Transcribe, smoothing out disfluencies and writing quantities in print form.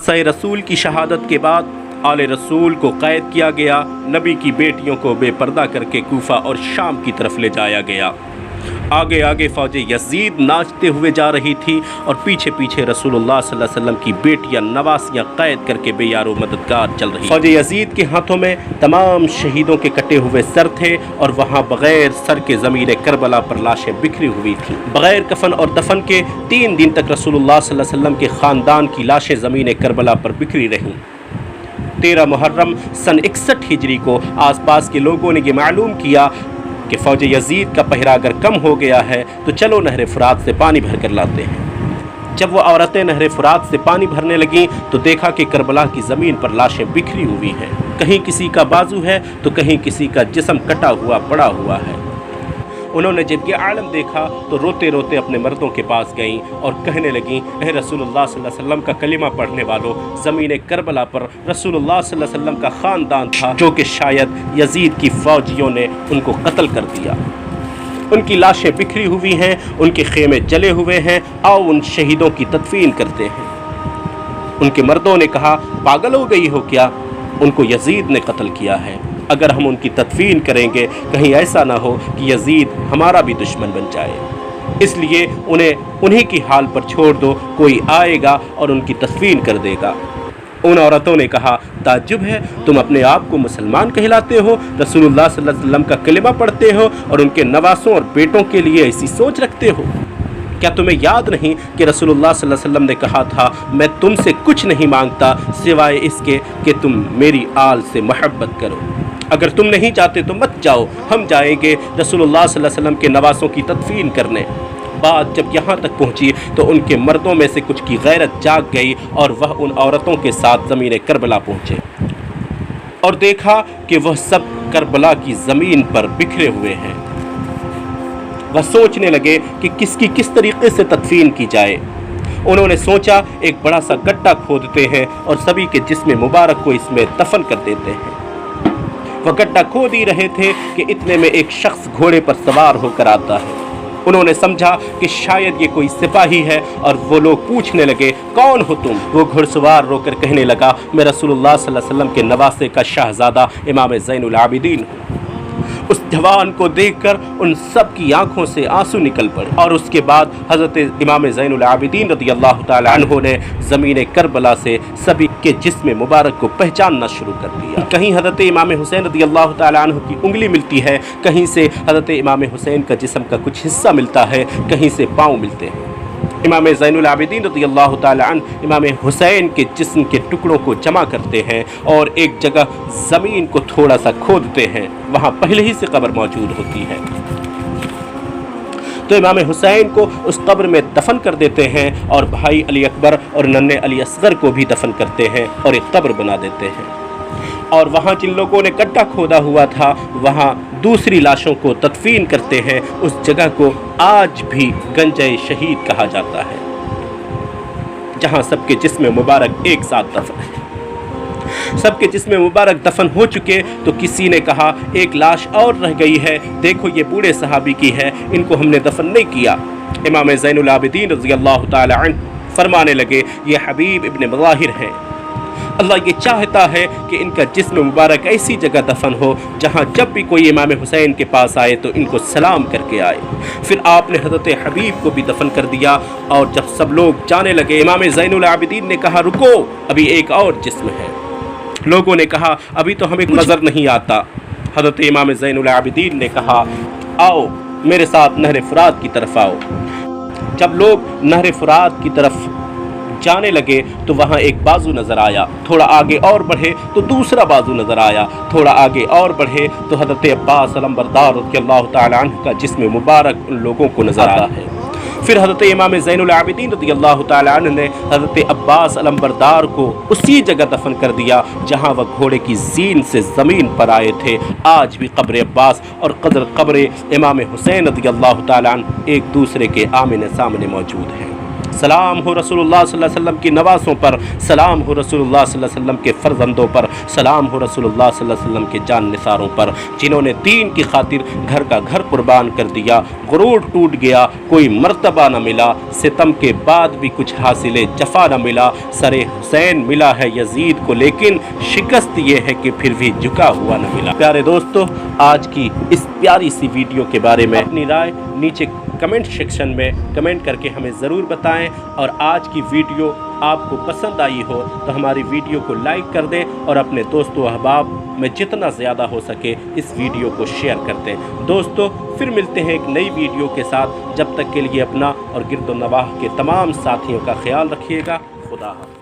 सै रसूल की शहादत के बाद आले रसूल को कैद किया गया। नबी की बेटियों को बेपर्दा करके कूफा और शाम की तरफ ले जाया गया। आगे आगे फ़ौज यजीद नाचते हुए जा रही थी और पीछे पीछे रसूलुल्लाह सल्लल्लाहु अलैहि वसल्लम की बेटियां नवासियां कैद करके बेयारो मददगार चल रही। फ़ौज यजीद के हाथों में तमाम शहीदों के कटे हुए सर थे और वहाँ बग़ैर सर के ज़मीन करबला पर लाशें बिखरी हुई थीं। बग़ैर कफन और दफन के 3 दिन तक रसूलुल्लाह सल्लल्लाहु अलैहि वसल्लम के ख़ानदान की लाशें ज़मीन करबला पर बिखरी रहीं। 13 मुहर्रम सन 61 हिजरी को आसपास के लोगों ने ये मालूम किया कि फ़ौज यजीद का पहरा अगर कम हो गया है तो चलो नहर फुरात से पानी भर कर लाते हैं। जब वो औरतें नहर फुरात से पानी भरने लगीं तो देखा कि करबला की ज़मीन पर लाशें बिखरी हुई हैं। कहीं किसी का बाजू है तो कहीं किसी का जिस्म कटा हुआ पड़ा हुआ है। उन्होंने जब ये आलम देखा तो रोते रोते अपने मर्दों के पास गईं और कहने लगीं, ए रसूलुल्लाह सल्लल्लाहु अलैहि वसल्लम का कलिमा पढ़ने वालों, ज़मीन करबला पर रसूलुल्लाह सल्लल्लाहु अलैहि वसल्लम का ख़ानदान था जो कि शायद यजीद की फ़ौजियों ने उनको कत्ल कर दिया। उनकी लाशें बिखरी हुई हैं, उनके खेमे जले हुए हैं, आओ उन शहीदों की तदफीन करते हैं। उनके मर्दों ने कहा, पागल हो गई हो क्या? उनको यजीद ने कत्ल किया है। अगर हम उनकी तदफीन करेंगे कहीं ऐसा ना हो कि यजीद हमारा भी दुश्मन बन जाए, इसलिए उन्हें उन्हीं की हाल पर छोड़ दो, कोई आएगा और उनकी तदफीन कर देगा। उन औरतों ने कहा, ताज्जुब है, तुम अपने आप को मुसलमान कहलाते हो, रसूलुल्लाह सल्लल्लाहु अलैहि वसल्लम का कलिमा पढ़ते हो और उनके नवासों और बेटों के लिए ऐसी सोच रखते हो। क्या तुम्हें याद नहीं कि रसूलुल्लाह सल्लल्लाहु अलैहि वसल्लम ने कहा था, मैं तुमसे कुछ नहीं मांगता सिवाय इसके कि तुम मेरी आल से मोहब्बत करो। अगर तुम नहीं चाहते तो मत जाओ, हम जाएंगे रसूलुल्लाह सल्लल्लाहु अलैहि वसल्लम के नवासों की तदफीन करने। बात जब यहाँ तक पहुँची तो उनके मर्दों में से कुछ की गैरत जाग गई और वह उन औरतों के साथ ज़मीन करबला पहुँचे और देखा कि वह सब करबला की ज़मीन पर बिखरे हुए हैं। वह सोचने लगे कि किसकी किस तरीके से तदफीन की जाए। उन्होंने सोचा एक बड़ा सा गड्ढा खोदते हैं और सभी के जिस्म मुबारक को इसमें दफन कर देते हैं। वह गड्ढा खोद ही रहे थे कि इतने में एक शख्स घोड़े पर सवार होकर आता है। उन्होंने समझा कि शायद ये कोई सिपाही है और वो लोग पूछने लगे, कौन हो तुम? वो घुड़सवार रोकर कहने लगा, मैं रसूलुल्लाह सल्लल्लाहु अलैहि वसल्लम के नवासे का शाहज़ादा इमाम ज़ैनुल आबिदीन हूँ। उस जवान को देखकर उन सब की आंखों से आंसू निकल पड़े और उसके बाद हज़रत इमाम ज़ैनुल आबिदीन रज़ियल्लाहु ताला अन्हु ने ज़मीन करबला से सभी के जिस्म मुबारक को पहचानना शुरू कर दिया। कहीं हज़रत इमाम हुसैन रज़ियल्लाहु ताला अन्हु की उंगली मिलती है, कहीं से हज़रत इमाम हुसैन का जिस्म का कुछ हिस्सा मिलता है, कहीं से पाँव मिलते हैं। इमाम ज़ैनुल आबिदीन रज़ियल्लाहु ताला अन्हु इमाम हुसैन के जिस्म के टुकड़ों को जमा करते हैं और एक जगह ज़मीन को थोड़ा सा खोदते हैं, वहाँ पहले ही से कब्र मौजूद होती है। तो इमाम हुसैन को उस कब्र में दफन कर देते हैं और भाई अली अकबर और नन्हे अली असगर को भी दफन करते हैं और एक कब्र बना देते हैं। और वहाँ जिन लोगों ने गड्ढा खोदा हुआ था वहाँ दूसरी लाशों को तदफीन करते हैं। उस जगह को आज भी गंजे शहीद कहा जाता है, जहाँ सबके जिस्म मुबारक एक साथ दफन है। सबके जिस्म मुबारक दफन हो चुके तो किसी ने कहा, एक लाश और रह गई है, देखो ये बूढ़े सहाबी की है, इनको हमने दफन नहीं किया। इमाम ज़ैनुल आबिदीन रज़ियल्लाहु ताला अन्हु फरमाने लगे, ये हबीब इब्न मुज़ाहिर हैं। अल्लाह ये चाहता है कि इनका जिस्म मुबारक ऐसी जगह दफन हो जहाँ जब भी कोई इमाम हुसैन के पास आए तो इनको सलाम करके आए। फिर आपने हज़रत हबीब को भी दफन कर दिया और जब सब लोग जाने लगे इमाम ज़ैनुल आबिदीन ने कहा, रुको, अभी एक और जिस्म है। लोगों ने कहा, अभी तो हमें नज़र नहीं आता। हज़रत इमाम ज़ैनुल आबिदीन ने कहा, आओ मेरे साथ नहर फुरात की तरफ आओ। जब लोग नहर फुरात की तरफ जाने लगे तो वहाँ एक बाजू नज़र आया, थोड़ा आगे और बढ़े तो दूसरा बाजू नज़र आया, थोड़ा आगे और बढ़े तो हज़रत अब्बास अलमबरदार रज़ियल्लाहु ताला अन्हु का जिस्म मुबारक उन लोगों को नज़र आता है। फिर हज़रत इमाम ज़ैनुल आबिदीन रज़ियल्लाहु ताला अन्हु ने हज़रत अब्बास अलमबरदार को उसी जगह दफन कर दिया जहाँ वह घोड़े की ज़ीन से ज़मीन पर आए थे। आज भी क़ब्र अब्बास और क़ब्र इमाम हुसैन रज़ियल्लाहु ताला अन्हु एक दूसरे के आमने सामने मौजूद हैं। सलाम हो रसूलुल्लाह सल्लल्लाहु अलैहि वसल्लम की नवासों पर, सलाम हो रसूलुल्लाह सल्लल्लाहु अलैहि वसल्लम के फ़र्जंदों पर, सलाम हो रसूलुल्लाह सल्लल्लाहु अलैहि वसल्लम के जान निसारों पर, जिन्होंने दीन की खातिर घर का घर कुर्बान कर दिया। गुरूर टूट गया, कोई मर्तबा न मिला, सितम के बाद भी कुछ हासिल जफा न मिला। सरे हुसैन मिला है यजीद को, लेकिन शिकस्त ये है कि फिर भी झुका हुआ न मिला। प्यारे दोस्तों, आज की इस प्यारी सी वीडियो के बारे में अपनी राय नीचे कमेंट सेक्शन में कमेंट करके हमें ज़रूर बताएं, और आज की वीडियो आपको पसंद आई हो तो हमारी वीडियो को लाइक कर दें और अपने दोस्तों अहबाब में जितना ज़्यादा हो सके इस वीडियो को शेयर कर दें। दोस्तों, फिर मिलते हैं एक नई वीडियो के साथ। जब तक के लिए अपना और गिरदो नवाह के तमाम साथियों का ख्याल रखिएगा। खुदा हाफ़िज़।